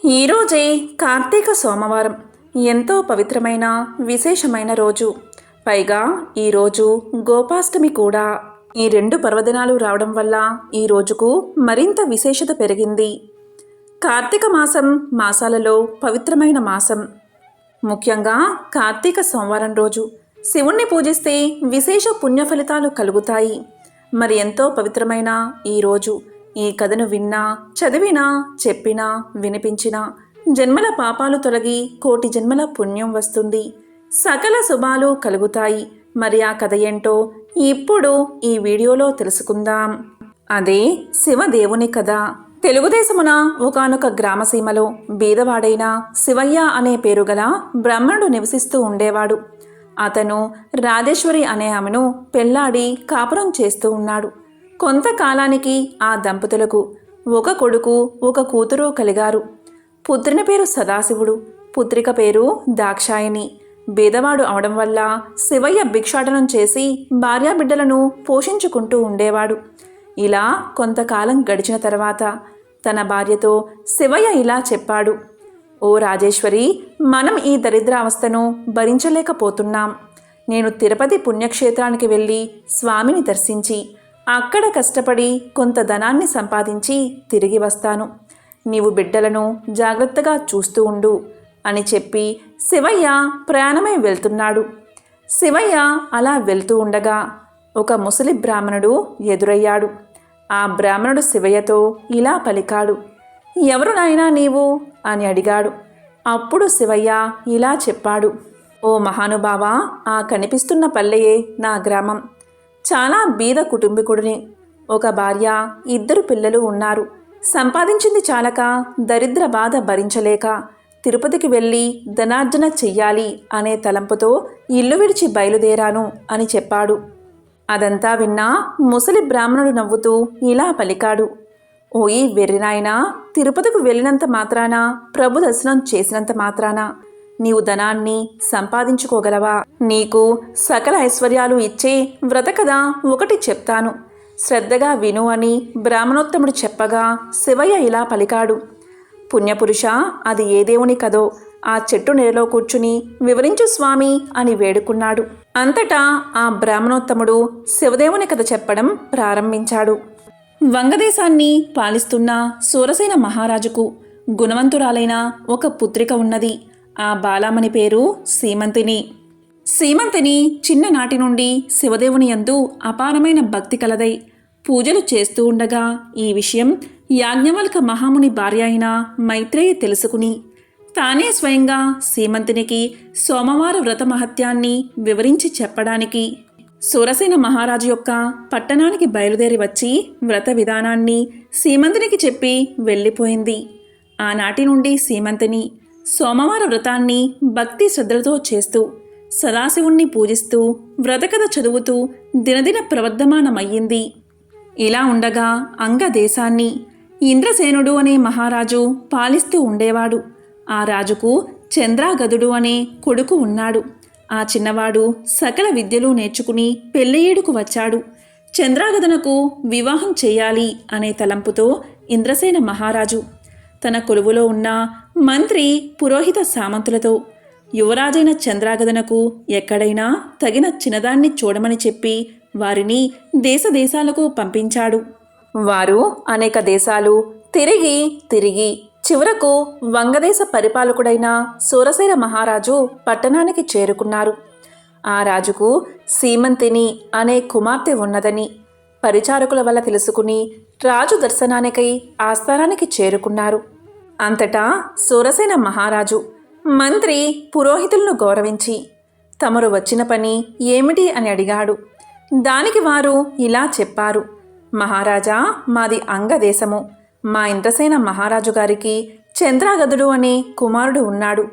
ఈరోజే కార్తీక సోమవారం. ఎంతో పవిత్రమైన విశేషమైన రోజు. పైగా ఈరోజు గోపాష్టమి కూడా. ఈ రెండు పర్వదినాలు రావడం వల్ల ఈ రోజుకు మరింత విశేషత పెరిగింది. కార్తీక మాసం మాసాలలో పవిత్రమైన మాసం. ముఖ్యంగా కార్తీక సోమవారం రోజు శివుణ్ణి పూజిస్తే విశేష పుణ్య ఫలితాలు కలుగుతాయి. మరి ఎంతో పవిత్రమైన ఈరోజు ఈ కథను విన్నా, చదివినా, చెప్పినా, వినిపించినా జన్మల పాపాలు తొలగి కోటి జన్మల పుణ్యం వస్తుంది. సకల శుభాలు కలుగుతాయి. మరి ఆ కథ ఏంటో ఇప్పుడు ఈ వీడియోలో తెలుసుకుందాం. అదే శివదేవుని కథ. తెలుగుదేశమున ఒకానొక గ్రామసీమలో బీదవాడైన శివయ్య అనే పేరుగల బ్రాహ్మణుడు నివసిస్తూ ఉండేవాడు. అతను రాజేశ్వరి అనే ఆమెను పెళ్లాడి కాపురం చేస్తూ ఉన్నాడు. కొంతకాలానికి ఆ దంపతులకు ఒక కొడుకు, ఒక కూతురు కలిగారు. పుత్రుని పేరు సదాశివుడు, పుత్రిక పేరు దాక్షాయణి. బీదవాడు అవడం వల్ల శివయ్య భిక్షాటనం చేసి భార్యాబిడ్డలను పోషించుకుంటూ ఉండేవాడు. ఇలా కొంతకాలం గడిచిన తర్వాత తన భార్యతో శివయ్య ఇలా చెప్పాడు: ఓ రాజేశ్వరి, మనం ఈ దరిద్రావస్థను భరించలేకపోతున్నాం. నేను తిరుపతి పుణ్యక్షేత్రానికి వెళ్ళి స్వామిని దర్శించి అక్కడ కష్టపడి కొంత ధనాన్ని సంపాదించి తిరిగి వస్తాను. నీవు బిడ్డలను జాగ్రత్తగా చూస్తూ ఉండు అని చెప్పి శివయ్య ప్రయాణమై వెళ్తున్నాడు. శివయ్య అలా వెళ్తూ ఉండగా ఒక ముసలి బ్రాహ్మణుడు ఎదురయ్యాడు. ఆ బ్రాహ్మణుడు శివయ్యతో ఇలా పలికాడు: ఎవరు నాయనా నీవు అని అడిగాడు. అప్పుడు శివయ్య ఇలా చెప్పాడు: ఓ మహానుభావా, ఆ కనిపిస్తున్న పల్లెయే నా గ్రామం. చాలా బీద కుటుంబీకుడిని. ఒక భార్య, 2 పిల్లలు ఉన్నారు. సంపాదించింది చాలక దరిద్ర బాధ భరించలేక తిరుపతికి వెళ్ళి ధనార్జన చెయ్యాలి అనే తలంపుతో ఇల్లు విడిచి బయలుదేరాను అని చెప్పాడు. అదంతా విన్నా ముసలి బ్రాహ్మణుడు నవ్వుతూ ఇలా పలికాడు: ఓయి వెర్రినాయనా, తిరుపతికి వెళ్ళినంత మాత్రాన, ప్రభు దర్శనం చేసినంత మాత్రాన నీవు ధనాన్ని సంపాదించుకోగలవా? నీకు సకల ఐశ్వర్యాలు ఇచ్చే వ్రత కథ ఒకటి చెప్తాను, శ్రద్ధగా విను అని బ్రాహ్మణోత్తముడు చెప్పగా శివయ్య ఇలా పలికాడు: పుణ్యపురుష, అది ఏ దేవుని కథో ఆ చెట్టు నీడలో కూర్చుని వివరించు స్వామి అని వేడుకున్నాడు. అంతటా ఆ బ్రాహ్మణోత్తముడు శివదేవుని కథ చెప్పడం ప్రారంభించాడు. వంగదేశాన్ని పాలిస్తున్న సూరసేన మహారాజుకు గుణవంతురాలైన ఒక పుత్రిక ఉన్నది. ఆ బాలామణి పేరు సీమంతిని. సీమంతిని చిన్ననాటి నుండి శివదేవుని యందు అపారమైన భక్తి కలదై పూజలు చేస్తూ ఉండగా ఈ విషయం యాజ్ఞవల్క మహాముని భార్య అయిన మైత్రేయి తెలుసుకుని తానే స్వయంగా సీమంతినికి సోమవార వ్రత మహత్యాన్ని వివరించి చెప్పడానికి సూరసేన మహారాజు యొక్క పట్టణానికి బయలుదేరి వచ్చి వ్రత విధానాన్ని సీమంతినికి చెప్పి వెళ్ళిపోయింది. ఆనాటి నుండి సీమంతిని సోమవార వ్రతాన్ని భక్తి శ్రద్ధలతో చేస్తూ సదాశివుణ్ణి పూజిస్తూ వ్రతకథ చదువుతూ దినదిన ప్రవర్ధమానమయ్యింది. ఇలా ఉండగా అంగదేశాన్ని ఇంద్రసేనుడు అనే మహారాజు పాలిస్తూ ఉండేవాడు. ఆ రాజుకు చంద్రాగదుడు అనే కొడుకు ఉన్నాడు. ఆ చిన్నవాడు సకల విద్యలు నేర్చుకుని పెళ్ళియేడుకు వచ్చాడు. చంద్రాగదనకు వివాహం చేయాలి అనే తలంపుతో ఇంద్రసేన మహారాజు తన కొలువులో ఉన్న మంత్రి, పురోహిత సామంతులతో యువరాజైన చంద్రాగదనకు ఎక్కడైనా తగిన చిన్నదాన్ని చూడమని చెప్పి వారిని దేశాలకు పంపించాడు. వారు అనేక దేశాలు తిరిగి తిరిగి చివరకు వంగదేశ పరిపాలకుడైన సూరసేన మహారాజు పట్టణానికి చేరుకున్నారు. ఆ రాజుకు సీమంతిని అనే కుమార్తె ఉన్నదని పరిచారకుల వల్ల తెలుసుకుని రాజు దర్శనానికై ఆస్థానానికి చేరుకున్నారు. అంతటా సూరసేన మహారాజు మంత్రి, పురోహితులను గౌరవించి తమరు వచ్చిన పని ఏమిటి అని అడిగాడు. దానికి వారు ఇలా చెప్పారు: మహారాజా, మాది అంగదేశము. మా ఇంద్రసేన మహారాజు గారికి చంద్రాగదుడు అనే కుమారుడు ఉన్నాడు.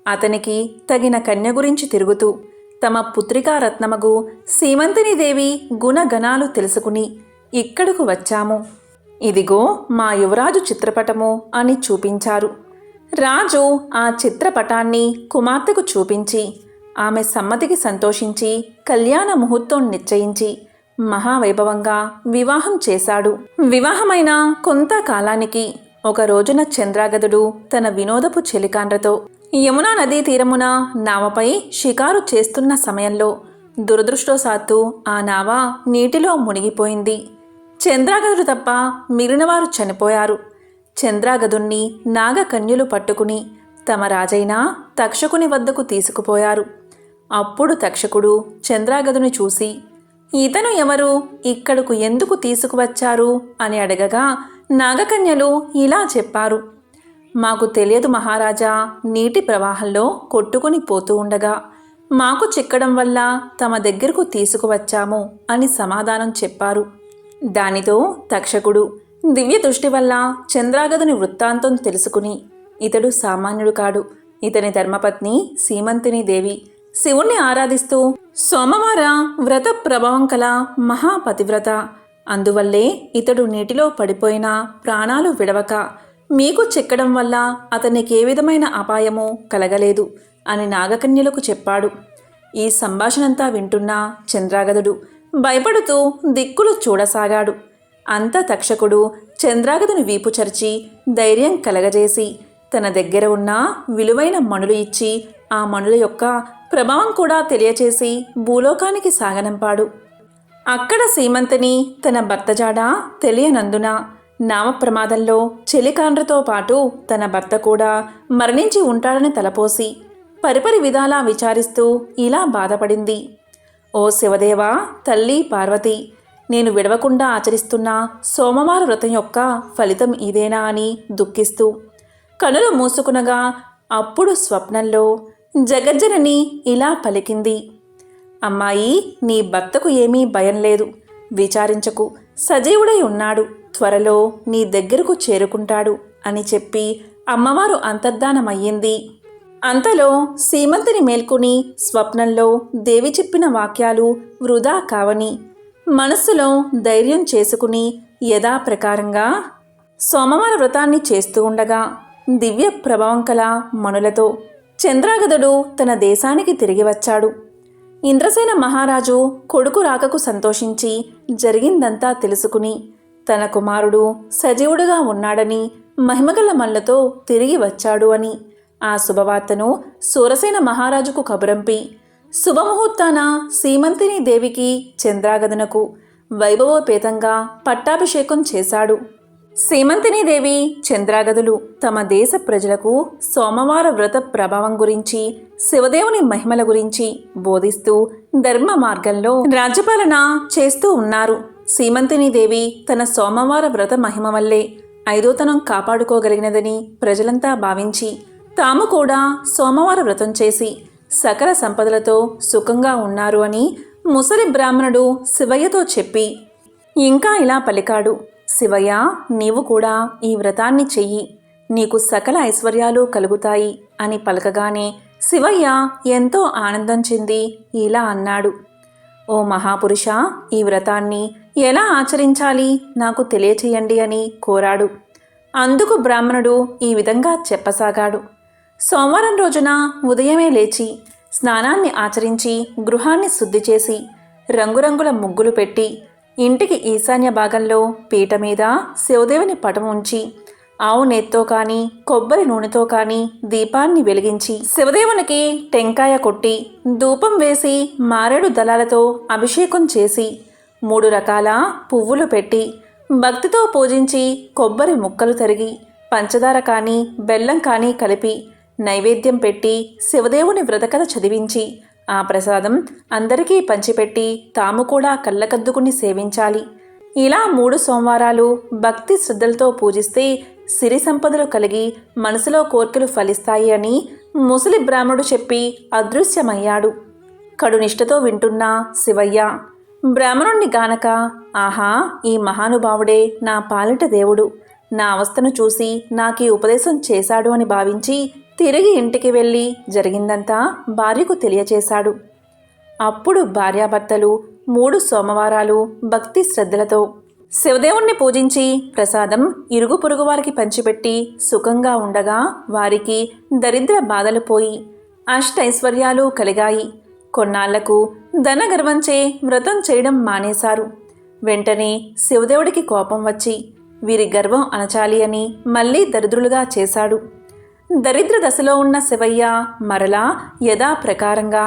అతనికి తగిన కన్య గురించి తిరుగుతూ తమ పుత్రికా రత్నమగు సీమంతిని దేవి గుణగణాలు తెలుసుకుని ఇక్కడకు వచ్చాము. ఇదిగో మా యువరాజు చిత్రపటము అని చూపించారు. రాజు ఆ చిత్రపటాన్ని కుమార్తెకు చూపించి ఆమె సమ్మతికి సంతోషించి కళ్యాణ ముహూర్తం నిశ్చయించి మహావైభవంగా వివాహం చేశాడు. వివాహమైన కొంతకాలానికి ఒక రోజున చంద్రాగదుడు తన వినోదపు చెలికాండ్రతో యమునా నదీ తీరమున నావపై షికారు చేస్తున్న సమయంలో దురదృష్టవశాత్తు ఆ నావ నీటిలో మునిగిపోయింది. చంద్రాగదుడు తప్ప మిగిలినవారు చనిపోయారు. చంద్రాగదుణ్ణి నాగకన్యలు పట్టుకుని తమ రాజైన తక్షకుని వద్దకు తీసుకుపోయారు. అప్పుడు తక్షకుడు చంద్రాగదుని చూసి, ఇతను ఎవరు, ఇక్కడకు ఎందుకు తీసుకువచ్చారు అని అడగగా నాగకన్యలు ఇలా చెప్పారు. మాకు తెలియదు మహారాజా, నీటి ప్రవాహంలో కొట్టుకుని పోతూ ఉండగా మాకు చిక్కడం వల్ల తమ దగ్గరకు తీసుకువచ్చాము అని సమాధానం చెప్పారు. దానితో తక్షకుడు దివ్య దృష్టి వల్ల చంద్రాగదుని వృత్తాంతం తెలుసుకుని, ఇతడు సామాన్యుడు కాడు, ఇతని ధర్మపత్ని సీమంతిని దేవి శివుణ్ణి ఆరాధిస్తూ సోమవార వ్రత ప్రభావం కల మహాపతివ్రత, అందువల్లే ఇతడు నీటిలో పడిపోయినా ప్రాణాలు విడవక మీకు చిక్కడం వల్ల అతనికి ఏ విధమైన అపాయమూ కలగలేదు అని నాగకన్యలకు చెప్పాడు. ఈ సంభాషణంతా వింటున్న చంద్రాగదుడు భయపడుతూ దిక్కులు చూడసాగాడు. అంత తక్షకుడు చంద్రాగదుని వీపు చరిచి ధైర్యం కలగజేసి తన దగ్గర ఉన్న విలువైన మణులు ఇచ్చి ఆ మణుల యొక్క ప్రభావం కూడా తెలియచేసి భూలోకానికి సాగనంపాడు. అక్కడ సీమంతిని తన భర్త జాడ తెలియనందున నామ ప్రమాదంలో చెలికాండ్రతో పాటు తన భర్త కూడా మరణించి ఉంటాడని తలపోసి పరిపరి విధాలా విచారిస్తూ ఇలా బాధపడింది. ఓ శివదేవా, తల్లి పార్వతి, నేను విడవకుండా ఆచరిస్తున్న సోమవార వ్రతం యొక్క ఫలితం ఇదేనా అని దుఃఖిస్తూ కనులు మూసుకునగా అప్పుడు స్వప్నంలో జగజ్జనని ఇలా పలికింది. అమ్మాయి, నీ భర్తకు ఏమీ భయం లేదు, విచారించకు, సజీవుడై ఉన్నాడు, త్వరలో నీ దగ్గరకు చేరుకుంటాడు అని చెప్పి అమ్మవారు అంతర్ధానమయ్యింది. అంతలో సీమంతిని మేల్కొని స్వప్నంలో దేవి చెప్పిన వాక్యాలు వృధా కావని మనస్సులో ధైర్యం చేసుకుని యథాప్రకారంగా సోమవార వ్రతాన్ని చేస్తూ ఉండగా దివ్య ప్రభావం కల మణులతో చంద్రాగదుడు తన దేశానికి తిరిగి వచ్చాడు. ఇంద్రసేన మహారాజు కొడుకు రాకకు సంతోషించి జరిగిందంతా తెలుసుకుని తన కుమారుడు సజీవుడుగా ఉన్నాడని మహిమగల మల్లతో తిరిగి వచ్చాడు అని ఆ శుభవార్తను సూరసేన మహారాజుకు కబురంపి శుభముహూర్తాన సీమంతిని దేవికి చంద్రాగదునకు వైభవోపేతంగా పట్టాభిషేకం చేశాడు. సీమంతిని దేవి చంద్రాగదులు తమ దేశ ప్రజలకు సోమవార వ్రత ప్రభావం గురించి, శివదేవుని మహిమల గురించి బోధిస్తూ ధర్మ మార్గంలో రాజ్యపాలన చేస్తూ ఉన్నారు. సీమంతిని దేవి తన సోమవార వ్రత మహిమ వల్లే ఐదోతనం కాపాడుకోగలిగినదని ప్రజలంతా భావించి తాము కూడా సోమవార వ్రతం చేసి సకల సంపదలతో సుఖంగా ఉన్నారు అని ముసలి బ్రాహ్మణుడు శివయ్యతో చెప్పి ఇంకా ఇలా పలికాడు. శివయ్య, నీవు కూడా ఈ వ్రతాన్ని చెయ్యి, నీకు సకల ఐశ్వర్యాలు కలుగుతాయి అని పలకగానే శివయ్య ఎంతో ఆనందం చెంది ఇలా అన్నాడు. ఓ మహాపురుష, ఈ వ్రతాన్ని ఎలా ఆచరించాలి నాకు తెలియచేయండి అని కోరాడు. అందుకు బ్రాహ్మణుడు ఈ విధంగా చెప్పసాగాడు. సోమవారం రోజున ఉదయమే లేచి స్నానాన్ని ఆచరించి గృహాన్ని శుద్ధి చేసి రంగురంగుల ముగ్గులు పెట్టి ఇంటికి ఈశాన్య భాగంలో పీట మీద శివదేవుని పటం ఉంచి ఆవు నెయ్యితో కానీ కొబ్బరి నూనెతో కానీ దీపాన్ని వెలిగించి శివదేవునికి టెంకాయ కొట్టి ధూపం వేసి మారేడు దళాలతో అభిషేకం చేసి 3 రకాల పువ్వులు పెట్టి భక్తితో పూజించి కొబ్బరి ముక్కలు తరిగి పంచదార కానీ బెల్లం కానీ కలిపి నైవేద్యం పెట్టి శివదేవుని వ్రతకథ చదివించి ఆ ప్రసాదం అందరికీ పంచిపెట్టి తాము కూడా కళ్ళకద్దుకుని సేవించాలి. ఇలా 3 సోమవారాలు భక్తి శ్రద్ధలతో పూజిస్తే సిరి సంపదలు కలిగి మనసులో కోర్కెలు ఫలిస్తాయి అని ముసలి బ్రాహ్మణుడు చెప్పి అదృశ్యమయ్యాడు. కడునిష్టతో వింటున్న శివయ్య బ్రాహ్మణుణ్ణి గానక, ఆహా, ఈ మహానుభావుడే నా పాలిట దేవుడు, నా అవస్థను చూసి నాకీ ఉపదేశం చేశాడు అని భావించి తిరిగి ఇంటికి వెళ్ళి జరిగిందంతా భార్యకు తెలియచేశాడు. అప్పుడు భార్యాభర్తలు 3 సోమవారాలు భక్తి శ్రద్ధలతో శివదేవుణ్ణి పూజించి ప్రసాదం ఇరుగు పొరుగు వారికి పంచిపెట్టి సుఖంగా ఉండగా వారికి దరిద్ర బాధలు పోయి అష్టైశ్వర్యాలు కలిగాయి. కొన్నాళ్లకు ధనగర్వంచే వ్రతం చేయడం మానేశారు. వెంటనే శివదేవుడికి కోపం వచ్చి వీరి గర్వం అణచాలి అని మళ్ళీ దరిద్రులుగా చేశాడు. దరిద్ర దశలో ఉన్న శివయ్య మరలా యథాప్రకారంగా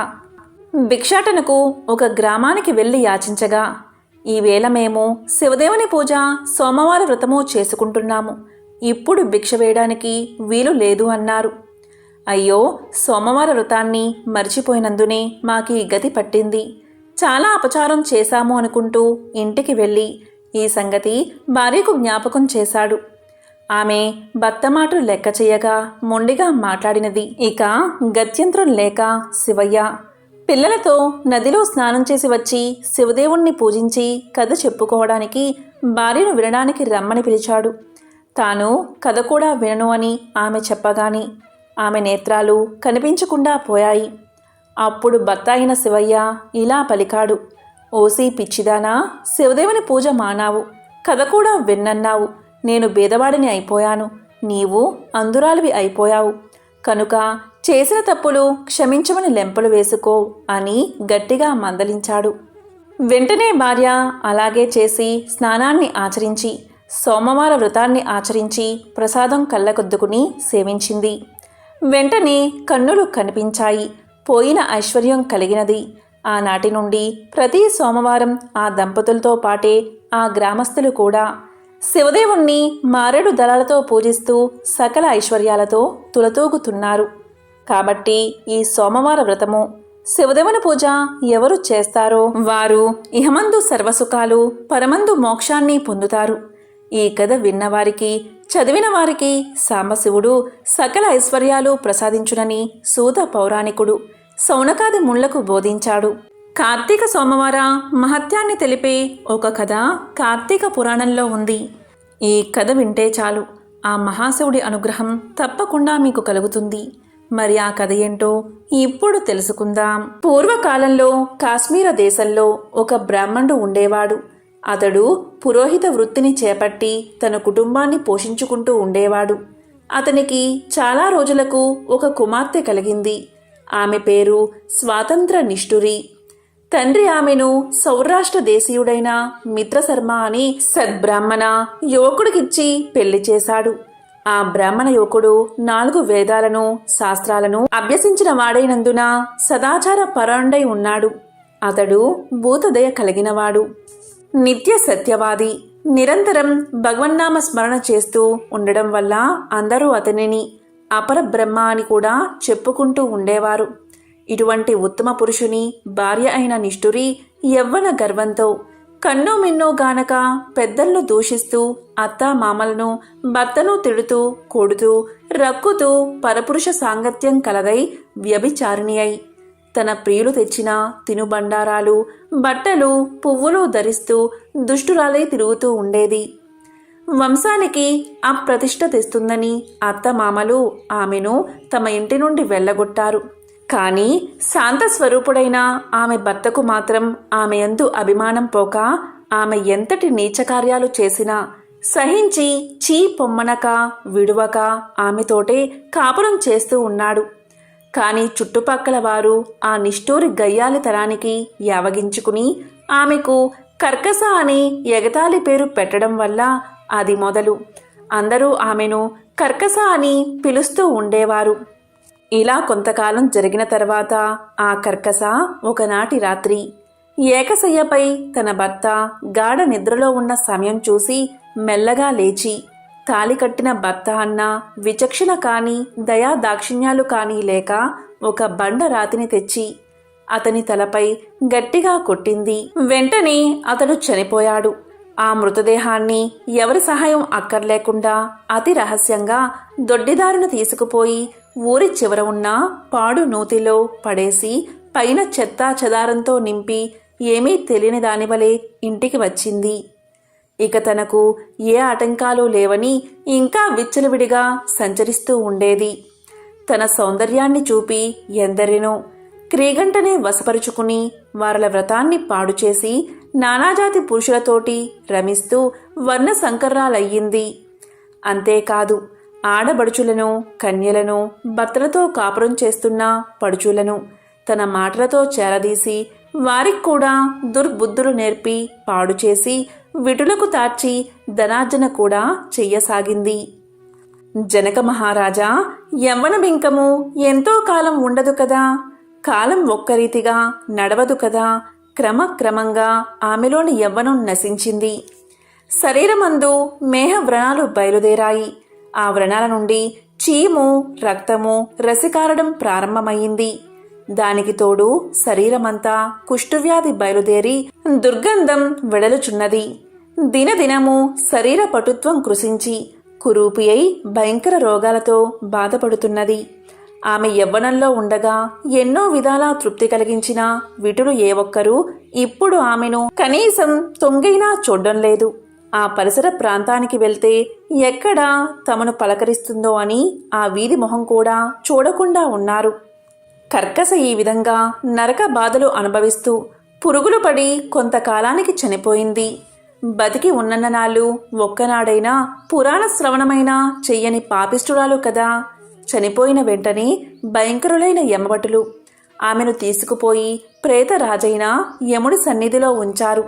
భిక్షాటనకు ఒక గ్రామానికి వెళ్ళి యాచించగా, ఈవేళ మేము శివదేవుని పూజ సోమవార వ్రతము చేసుకుంటున్నాము, ఇప్పుడు భిక్ష వేయడానికి వీలు లేదు అన్నారు. అయ్యో, సోమవార వ్రతాన్ని మర్చిపోయినందునే మాకీ గతి పట్టింది, చాలా అపచారం చేశాము అనుకుంటూ ఇంటికి వెళ్ళి ఈ సంగతి భార్యకు జ్ఞాపకం చేశాడు. ఆమె భర్త మాటలు లెక్క చేయగా మొండిగా మాట్లాడినది. ఇక గత్యంతరం లేక శివయ్య పిల్లలతో నదిలో స్నానం చేసి వచ్చి శివదేవుణ్ణి పూజించి కథ చెప్పుకోవడానికి భార్యను వినడానికి రమ్మని పిలిచాడు. తాను కథ కూడా వినను అని ఆమె చెప్పగాని ఆమె నేత్రాలు కనిపించకుండా పోయాయి. అప్పుడు భర్త అయిన శివయ్య ఇలా పలికాడు. ఓసి పిచ్చిదానా, శివదేవుని పూజ మానావు, కథ కూడా విన్నన్నావు. నేను బేదవాడిని అయిపోయాను, నీవు అందురాలివి అయిపోయావు, కనుక చేసిన తప్పులు క్షమించమని లెంపలు వేసుకో అని గట్టిగా మందలించాడు. వెంటనే భార్య అలాగే చేసి స్నానాన్ని ఆచరించి సోమవార వ్రతాన్ని ఆచరించి ప్రసాదం కళ్ళకొద్దుకుని సేవించింది. వెంటనే కన్నులు కనిపించాయి, పోయిన ఐశ్వర్యం కలిగినది. ఆనాటి నుండి ప్రతి సోమవారం ఆ దంపతులతో పాటే ఆ గ్రామస్తులు కూడా శివదేవుణ్ణి మారేడు దళాలతో పూజిస్తూ సకల ఐశ్వర్యాలతో తులతూగుతున్నారు. కాబట్టి ఈ సోమవార వ్రతము శివదేవుని పూజ ఎవరు చేస్తారో వారు ఇహమందు సర్వసుఖాలు, పరమందు మోక్షాన్ని పొందుతారు. ఈ కథ విన్నవారికి, చదివిన వారికి సాంబశివుడు సకల ఐశ్వర్యాలు ప్రసాదించునని సూత పౌరాణికుడు శౌనకాది ముళ్లకు బోధించాడు. కార్తీక సోమవార మహత్యాన్ని తెలిపే ఒక కథ కార్తీక పురాణంలో ఉంది. ఈ కథ వింటే చాలు ఆ మహాశివుడి అనుగ్రహం తప్పకుండా మీకు కలుగుతుంది. మరి ఆ కథ ఏంటో ఇప్పుడు తెలుసుకుందాం. పూర్వకాలంలో కాశ్మీర దేశంలో ఒక బ్రాహ్మణుడు ఉండేవాడు. అతడు పురోహిత వృత్తిని చేపట్టి తన కుటుంబాన్ని పోషించుకుంటూ ఉండేవాడు. అతనికి చాలా రోజులకు ఒక కుమార్తె కలిగింది. ఆమె పేరు స్వాతంత్ర నిష్ఠురి. తండ్రి ఆమెను సౌరాష్ట్ర దేశీయుడైన మిత్రశర్మ అని సద్బ్రాహ్మణ యువకుడికిచ్చి పెళ్లి చేశాడు. ఆ బ్రాహ్మణ యువకుడు 4 వేదాలను, శాస్త్రాలను అభ్యసించిన వాడైనందున సదాచార పరాయణుడై ఉన్నాడు. అతడు భూతదయ కలిగినవాడు, నిత్య సత్యవాది, నిరంతరం భగవన్నామ స్మరణ చేస్తూ ఉండడం వల్ల అందరూ అతనిని అపరబ్రహ్మ అని కూడా చెప్పుకుంటూ ఉండేవారు. ఇటువంటి ఉత్తమ పురుషుని భార్య అయిన నిష్ఠురి యవ్వన గర్వంతో కన్నో మిన్నో గానక పెద్దలను దూషిస్తూ అత్తా మామలను భర్తను తిడుతూ కొడుతూ రక్కుతూ పరపురుష సాంగత్యం కలదై వ్యభిచారిణి అయి తన ప్రియులు తెచ్చిన తినుబండారాలు, బట్టలు, పువ్వులు ధరిస్తూ దుష్టురాలై తిరుగుతూ ఉండేది. వంశానికి అప్రతిష్ట తెస్తుందని అత్తమామలు ఆమెను తమ ఇంటి నుండి వెళ్ళగొట్టారు. కానీ శాంతస్వరూపుడైన ఆమె భర్తకు మాత్రం ఆమె యందు అభిమానం పోక ఆమె ఎంతటి నీచకార్యాలు చేసినా సహించి చీ పొమ్మనక విడువక ఆమెతోటే కాపురం చేస్తూ ఉన్నాడు. కానీ చుట్టుపక్కల వారు ఆ నిష్ఠూరి గయ్యాలితనానికి యావగించుకుని ఆమెకు కర్కస అని ఎగతాళి పేరు పెట్టడం వల్ల అది మొదలు అందరూ ఆమెను కర్కస అని పిలుస్తూ ఉండేవారు. ఇలా కొంతకాలం జరిగిన తర్వాత ఆ కర్కస ఒకనాటి రాత్రి ఏకశయ్యపై తన భర్త గాఢ నిద్రలో ఉన్న సమయం చూసి మెల్లగా లేచి తాళి కట్టిన భర్త అన్న విచక్షణ కాని దయా దాక్షిణ్యాలు కానీ లేక ఒక బండ రాతిని తెచ్చి అతని తలపై గట్టిగా కొట్టింది. వెంటనే అతడు చనిపోయాడు. ఆ మృతదేహాన్ని ఎవరి సహాయం అక్కర్లేకుండా అతి రహస్యంగా దొడ్డిదారును తీసుకుపోయి ఊరి చివర ఉన్న పాడు నూతిలో పడేసి పైన చెత్తా చెదారంతో నింపి ఏమీ తెలియని దానివలే ఇంటికి వచ్చింది. ఇక తనకు ఏ ఆటంకాలు లేవని ఇంకా విచ్చలవిడిగా సంచరిస్తూ ఉండేది. తన సౌందర్యాన్ని చూపి ఎందరినో క్రీగంటనే వశపరుచుకుని వారల వ్రతాన్ని పాడుచేసి నానాజాతి పురుషులతోటి రమిస్తూ వర్ణ సంకర్రాలయ్యింది. అంతేకాదు ఆడబడుచులను, కన్యలను, భర్తలతో కాపురం చేస్తున్న పడుచులను తన మాటలతో చేరదీసి వారికి కూడా దుర్బుద్ధులు నేర్పి పాడుచేసి విటులకు తార్చి ధనార్జన కూడా చెయ్యసాగింది. జనక మహారాజా, యవ్వనబింకము ఎంతో కాలం ఉండదు కదా, కాలం ఒక్కరీతిగా నడవదు కదా. క్రమక్రమంగా ఆమెలోని యవ్వనం నశించింది. శరీరమందు మేహ వ్రణాలు బయలుదేరాయి. ఆ వ్రణాల నుండి చీము, రక్తము రసికారడం ప్రారంభమయ్యింది. దానికి తోడు శరీరమంతా కుష్ఠవ్యాధి బయలుదేరి దుర్గంధం వెడలుచున్నది. దినదినము శరీర పటుత్వం కృశించి కురూపి అయి భయంకర రోగాలతో బాధపడుతున్నది. ఆమె యవ్వనంలో ఉండగా ఎన్నో విధాలా తృప్తి కలిగించిన విటులు ఏ ఒక్కరూ ఇప్పుడు ఆమెను కనీసం తొంగైనా చూడ్డం లేదు. ఆ పరిసర ప్రాంతానికి వెళ్తే ఎక్కడ తమను పలకరిస్తుందో అని ఆ వీధి మొహం కూడా చూడకుండా ఉన్నారు. కర్కశ ఈ విధంగా నరక బాధలు అనుభవిస్తూ పురుగులు పడి కొంతకాలానికి చనిపోయింది. బతికి ఉన్ననాళ్ళు ఒక్కనాడైనా పురాణ శ్రవణమైనా చెయ్యని పాపిష్టురాలు కదా. చనిపోయిన వెంటనే భయంకరులైన యమభటులు ఆమెను తీసుకుపోయి ప్రేతరాజైన యముడి సన్నిధిలో ఉంచారు.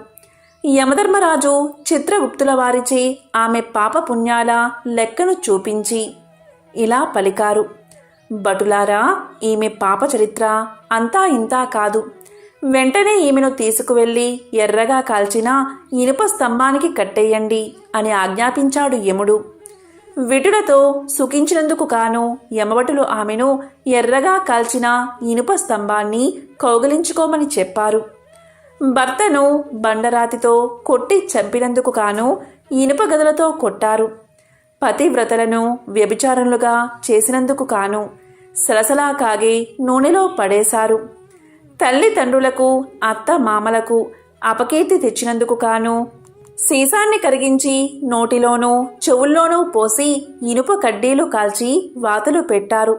యమధర్మరాజు చిత్రగుప్తుల వారిచే ఆమె పాపపుణ్యాల లెక్కను చూపించి ఇలా పలికారు: భటులారా, ఈమె పాప చరిత్ర అంతా ఇంతా కాదు. వెంటనే ఈమెను తీసుకువెళ్ళి ఎర్రగా కాల్చిన ఇనుప స్తంభానికి కట్టేయండి అని ఆజ్ఞాపించాడు యముడు. విటులతో సుఖించినందుకు కాను యమభటులు ఆమెను ఎర్రగా కాల్చిన ఇనుప స్తంభాన్ని కౌగిలించుకోమని చెప్పారు. భర్తను బండరాతితో కొట్టి చంపినందుకు కాను ఇనుప గదలతో కొట్టారు. పతివ్రతలను వ్యభిచారులుగా చేసినందుకు కాను సలసలా కాగే నూనెలో పడేశారు. తల్లిదండ్రులకు అత్త మామలకు అపకీర్తి తెచ్చినందుకు కాను సీసాన్ని కరిగించి నోటిలోనూ చెవుల్లోనూ పోసి ఇనుప కడ్డీలు కాల్చి వాతలు పెట్టారు.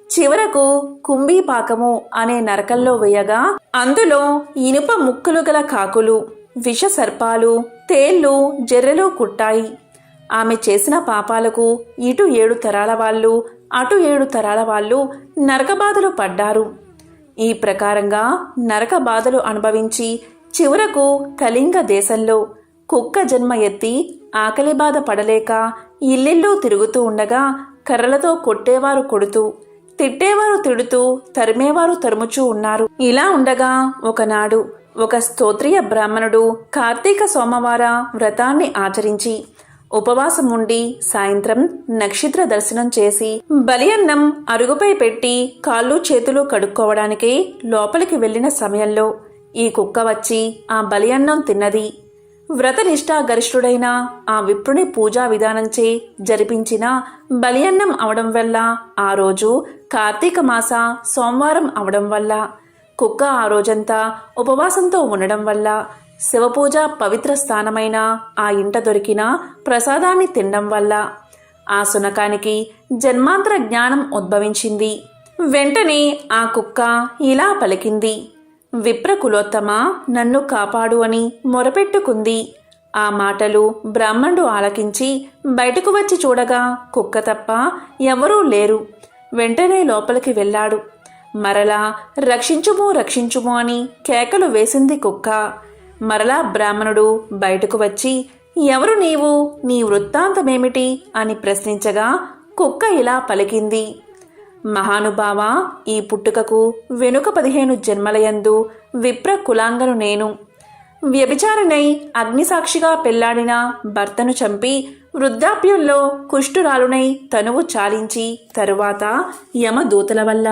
చివరకు కుంభీపాకము అనే నరకంలో వేయగా అందులో ఇనుప ముక్కులు గల కాకులు, విష సర్పాలు, తేళ్లు, జర్రెలు కుట్టాయి. ఆమె చేసిన పాపాలకు ఇటు 7 తరాల వాళ్ళు అటు 7 తరాల వాళ్ళు నరకబాధలు పడ్డారు. ఈ ప్రకారంగా నరక బాధలు అనుభవించి చివరకు కళింగ దేశంలో కుక్క జన్మ ఎత్తి ఆకలి బాధ పడలేక ఇల్లిల్లు తిరుగుతూ ఉండగా కర్రలతో కొట్టేవారు కొడుతూ, తిట్టేవారు తిడుతూ, తరిమేవారు తరుముచూ ఉన్నారు. ఇలా ఉండగా ఒకనాడు ఒక స్తోత్రియ బ్రాహ్మణుడు కార్తీక సోమవార వ్రతాన్ని ఆచరించి ఉపవాసం ఉండి సాయంత్రం నక్షత్ర దర్శనం చేసి బలియన్నం అరుగుపై పెట్టి కాళ్ళు చేతులు కడుక్కోవడానికే లోపలికి వెళ్లిన సమయంలో ఈ కుక్క వచ్చి ఆ బలియన్నం తిన్నది. వ్రతనిష్టా గరిష్ఠుడైన ఆ విప్రుని పూజా విధానంచే జరిపించిన బలియన్నం అవడం వల్ల, ఆ రోజు కార్తీక మాస సోమవారం అవడం వల్ల, కుక్క ఆ రోజంతా ఉపవాసంతో ఉండడం వల్ల, శివపూజ పవిత్ర స్థానమైన ఆ ఇంట దొరికిన ప్రసాదాన్ని తినడం వల్ల ఆ శునకానికి జన్మాంతర జ్ఞానం ఉద్భవించింది. వెంటనే ఆ కుక్క ఇలా పలికింది: విప్రకులోత్తమ, నన్ను కాపాడు అని మొరపెట్టుకుంది. ఆ మాటలు బ్రాహ్మణుడు ఆలకించి బయటకు వచ్చి చూడగా కుక్క తప్ప ఎవరూ లేరు. వెంటనే లోపలికి వెళ్ళాడు. మరలా రక్షించుము రక్షించుము అని కేకలు వేసింది కుక్క. మరలా బ్రాహ్మణుడు బయటకు వచ్చి ఎవరు నీవు, నీ వృత్తాంతమేమిటి అని ప్రశ్నించగా కుక్క ఇలా పలికింది: మహానుభావ, ఈ పుట్టుకకు వెనుక 15 జన్మలయందు విప్ర కులాంగను నేను. వ్యభిచారినై అగ్నిసాక్షిగా పెళ్లాడిన భర్తను చంపి వృద్ధాప్యంలో కుష్ఠురాలునై తనువు చాలించి తరువాత యమదూతల వల్ల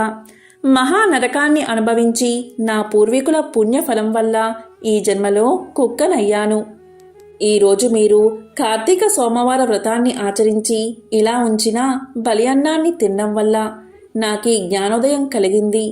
మహానరకాన్ని అనుభవించి నా పూర్వీకుల పుణ్యఫలం వల్ల ఈ జన్మలో కుక్కనయ్యాను. ఈరోజు మీరు కార్తీక సోమవార వ్రతాన్ని ఆచరించి ఇలా ఉంచిన బలియన్నాన్ని తినడం వల్ల నాకీ జ్ఞానోదయం కలిగింది.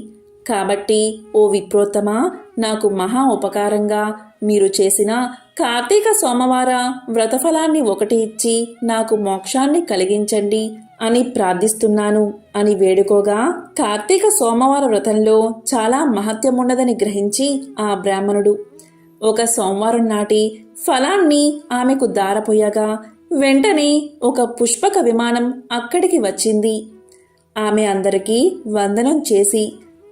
కాబట్టి ఓ విప్రోత్తమా, నాకు మహా ఉపకారంగా మీరు చేసిన కార్తీక సోమవార వ్రతఫలాన్ని ఒకటి ఇచ్చి నాకు మోక్షాన్ని కలిగించండి అని ప్రార్థిస్తున్నాను అని వేడుకోగా, కార్తీక సోమవార వ్రతంలో చాలా మహత్యమున్నదని గ్రహించి ఆ బ్రాహ్మణుడు ఒక సోమవారం నాటి ఫలాన్ని ఆమెకు దారపోయగా వెంటనే ఒక పుష్పక విమానం అక్కడికి వచ్చింది. ఆమె అందరికీ వందనం చేసి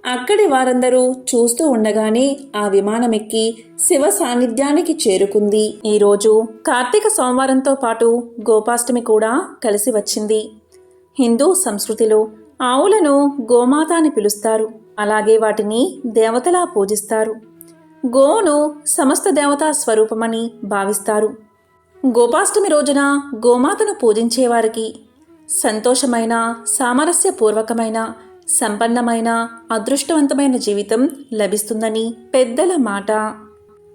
అక్కడి వారందరూ చూస్తూ ఉండగానే ఆ విమానమెక్కి శివ సాన్నిధ్యానికి చేరుకుంది. ఈరోజు కార్తీక సోమవారంతో పాటు గోపాష్టమి కూడా కలిసి వచ్చింది. హిందూ సంస్కృతిలో ఆవులను గోమాత అని పిలుస్తారు. అలాగే వాటిని దేవతలా పూజిస్తారు. గోవును సమస్త దేవతా స్వరూపమని భావిస్తారు. గోపాష్టమి రోజున గోమాతను పూజించేవారికి సంతోషమైన, సామరస్యపూర్వకమైన, సంపన్నమైన, అదృష్టవంతమైన జీవితం లభిస్తుందని పెద్దల మాట.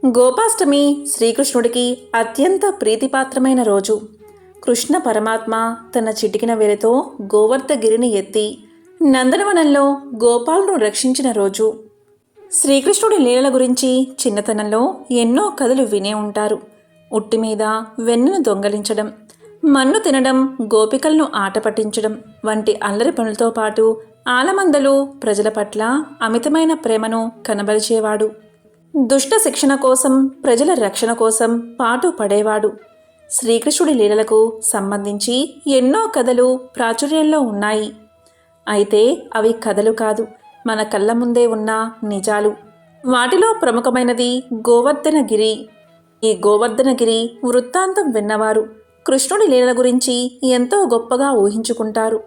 గోపాష్టమి శ్రీకృష్ణుడికి అత్యంత ప్రీతిపాత్రమైన రోజు. కృష్ణ పరమాత్మ తన చిటికిన వేలితో గోవర్ధగిరిని ఎత్తి నందనవనంలో గోపాలను రక్షించిన రోజు. శ్రీకృష్ణుడి లీలల గురించి చిన్నతనంలో ఎన్నో కథలు వినే ఉంటారు. ఉట్టి మీద వెన్నను దొంగలించడం, మన్ను తినడం, గోపికలను ఆట పట్టించడం వంటి అల్లరి పనులతో పాటు ఆలమందలు ప్రజల పట్ల అమితమైన ప్రేమను కనబరిచేవాడు. దుష్ట శిక్షణ కోసం, ప్రజల రక్షణ కోసం పాటు పడేవాడు. శ్రీకృష్ణుడి లీలలకు సంబంధించి ఎన్నో కథలు ప్రాచుర్యంలో ఉన్నాయి. అయితే అవి కథలు కాదు, మన కళ్ళ ముందే ఉన్న నిజాలు. వాటిలో ప్రముఖమైనది గోవర్ధనగిరి. ఈ గోవర్ధనగిరి వృత్తాంతం విన్నవారు కృష్ణుడి లీలల గురించి ఎంతో గొప్పగా ఊహించుకుంటారు.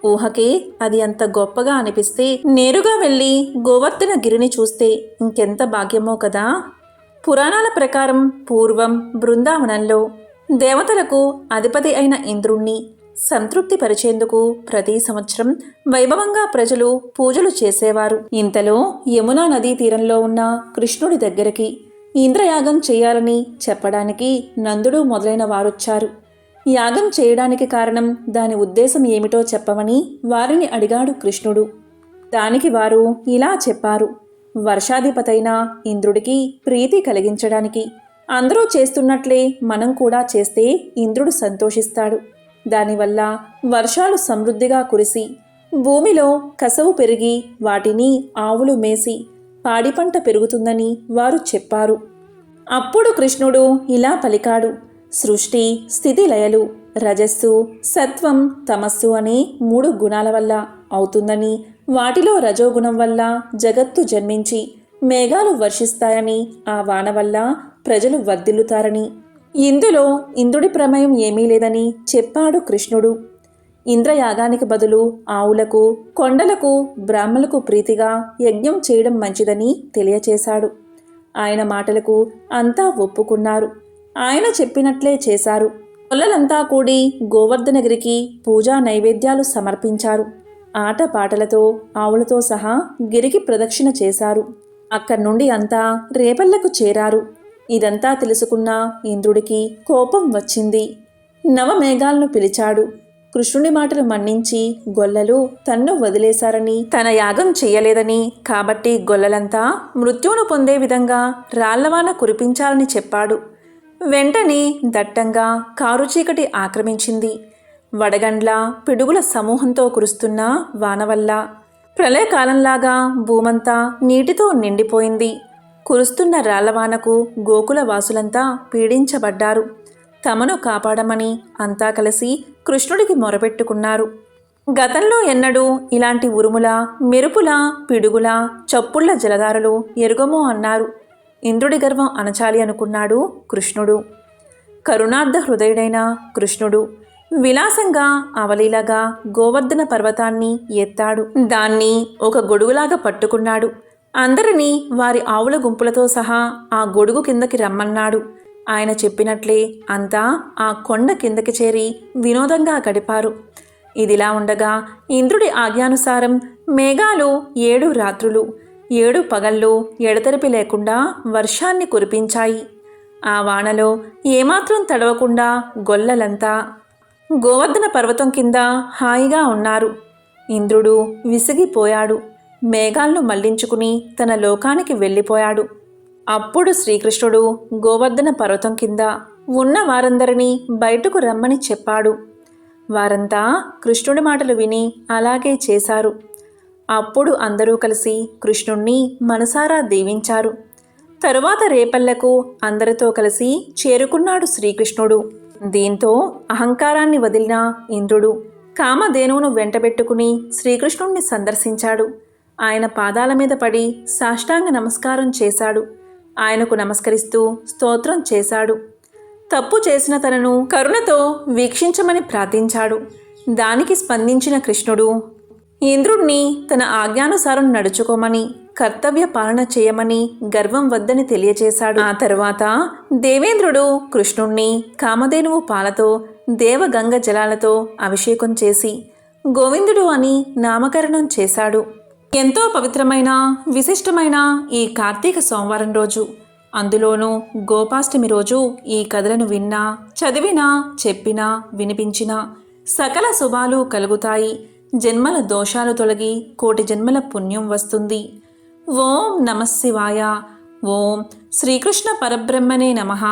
ఊహకే అది అంత గొప్పగా అనిపిస్తే నేరుగా వెళ్ళి గోవర్ధనగిరిని చూస్తే ఇంకెంత భాగ్యమో కదా. పురాణాల ప్రకారం పూర్వం బృందావనంలో దేవతలకు అధిపతి అయిన ఇంద్రుణ్ణి సంతృప్తి పరిచేందుకు ప్రతి సంవత్సరం వైభవంగా ప్రజలు పూజలు చేసేవారు. ఇంతలో యమునా నదీ తీరంలో ఉన్న కృష్ణుడి దగ్గరికి ఇంద్రయాగం చేయాలని చెప్పడానికి నందుడు మొదలైన వారొచ్చారు. యాగం చేయడానికి కారణం, దాని ఉద్దేశం ఏమిటో చెప్పమని వారిని అడిగాడు కృష్ణుడు. దానికి వారు ఇలా చెప్పారు: వర్షాధిపతైన ఇంద్రుడికి ప్రీతి కలిగించడానికి. అందరూ చేస్తున్నట్లే మనం కూడా చేస్తే ఇంద్రుడు సంతోషిస్తాడు. దానివల్ల వర్షాలు సమృద్ధిగా కురిసి భూమిలో కసవు పెరిగి వాటిని ఆవులు మేసి పాడి పంట పెరుగుతుందని వారు చెప్పారు. అప్పుడు కృష్ణుడు ఇలా పలికాడు: సృష్టి, స్థితి, లయలు రజస్సు, సత్వం, తమస్సు అనే 3 గుణాల వల్ల అవుతుందని, వాటిలో రజోగుణం వల్ల జగత్తు జన్మించి మేఘాలు వర్షిస్తాయని, ఆ వాన వల్ల ప్రజలు వర్ధిల్లుతారని, ఇందులో ఇంద్రుడి ప్రమేయం ఏమీ లేదని చెప్పాడు కృష్ణుడు. ఇంద్రయాగానికి బదులు ఆవులకు, కొండలకు, బ్రాహ్మలకు ప్రీతిగా యజ్ఞం చేయడం మంచిదని తెలియచేశాడు. ఆయన మాటలకు అంతా ఒప్పుకున్నారు. ఆయన చెప్పినట్లే చేశారు. కొల్లలంతా కూడి గోవర్ధనగిరికి పూజా నైవేద్యాలు సమర్పించారు. ఆటపాటలతో ఆవులతో సహా గిరికి ప్రదక్షిణ చేశారు. అక్కడి నుండి అంతా రేపళ్లకు చేరారు. ఇదంతా తెలుసుకున్న ఇంద్రుడికి కోపం వచ్చింది. నవమేఘాలను పిలిచాడు. కృష్ణుడి మాటలు మన్నించి గొల్లలు తన్ను వదిలేశారని, తన యాగం చెయ్యలేదని, కాబట్టి గొల్లలంతా మృత్యువును పొందే విధంగా రాళ్లవాన కురిపించాలని చెప్పాడు. వెంటనే దట్టంగా కారుచీకటి ఆక్రమించింది. వడగండ్ల, పిడుగుల సమూహంతో కురుస్తున్న వాన వల్ల ప్రళయకాలంలాగా భూమంతా నీటితో నిండిపోయింది. కురుస్తున్న రాళ్లవానకు గోకుల వాసులంతా పీడించబడ్డారు. తమను కాపాడమని అంతా కలిసి కృష్ణుడికి మొరపెట్టుకున్నారు. గతంలో ఎన్నడూ ఇలాంటి ఉరుముల, మెరుపుల, పిడుగుల, చప్పుళ్ల జలధారలు ఎరుగమో అన్నారు. ఇంద్రుడి గర్వం అణచాలి అనుకున్నాడు కృష్ణుడు. కరుణార్థ హృదయుడైన కృష్ణుడు విలాసంగా, అవలీలగా గోవర్ధన పర్వతాన్ని ఎత్తాడు. దాన్ని ఒక గొడుగులాగా పట్టుకున్నాడు. అందరినీ వారి ఆవుల గుంపులతో సహా ఆ గొడుగు కిందకి రమ్మన్నాడు. ఆయన చెప్పినట్లే అంతా ఆ కొండ కిందకి చేరి వినోదంగా గడిపారు. ఇదిలా ఉండగా ఇంద్రుడి ఆజ్ఞానుసారం మేఘాలు 7 రాత్రులు 7 పగళ్ళు ఎడతెరిపి లేకుండా వర్షాన్ని కురిపించాయి. ఆ వానలో ఏమాత్రం తడవకుండా గొల్లలంతా గోవర్ధన పర్వతం కింద హాయిగా ఉన్నారు. ఇంద్రుడు విసిగిపోయాడు. మేఘాలను మళ్లించుకుని తన లోకానికి వెళ్ళిపోయాడు. అప్పుడు శ్రీకృష్ణుడు గోవర్ధన పర్వతం కింద ఉన్న వారందరినీ బయటకు రమ్మని చెప్పాడు. వారంతా కృష్ణుడి మాటలు విని అలాగే చేశారు. అప్పుడు అందరూ కలిసి కృష్ణుణ్ణి మనసారా దీవించారు. తరువాత రేపళ్లకు అందరితో కలిసి చేరుకున్నాడు శ్రీకృష్ణుడు. దీంతో అహంకారాన్ని వదిలిన ఇంద్రుడు కామధేనువును వెంటబెట్టుకుని శ్రీకృష్ణుణ్ణి సందర్శించాడు. ఆయన పాదాల మీద పడి సాష్టాంగ నమస్కారం చేశాడు. ఆయనకు నమస్కరిస్తూ స్తోత్రం చేశాడు. తప్పు చేసిన తనను కరుణతో వీక్షించమని ప్రార్థించాడు. దానికి స్పందించిన కృష్ణుడు ఇంద్రుణ్ణి తన ఆజ్ఞానుసారం నడుచుకోమని, కర్తవ్య పాలన చేయమని గర్వం వద్దని తెలియచేశాడు. ఆ తర్వాత దేవేంద్రుడు కృష్ణుణ్ణి కామధేనువు పాలతో, దేవగంగ జలాలతో అభిషేకం చేసి గోవిందుడు అని నామకరణం చేశాడు. ఎంతో పవిత్రమైన విశిష్టమైన ఈ కార్తీక సోమవారం రోజు, అందులోనూ గోపాష్టమి రోజు ఈ కథలను విన్నా, చదివినా, చెప్పినా, వినిపించినా సకల శుభాలు కలుగుతాయి. జన్మల దోషాలు తొలగి కోటి జన్మల పుణ్యం వస్తుంది. ఓం నమః శివాయ. ఓం శ్రీకృష్ణ పరబ్రహ్మణే నమః.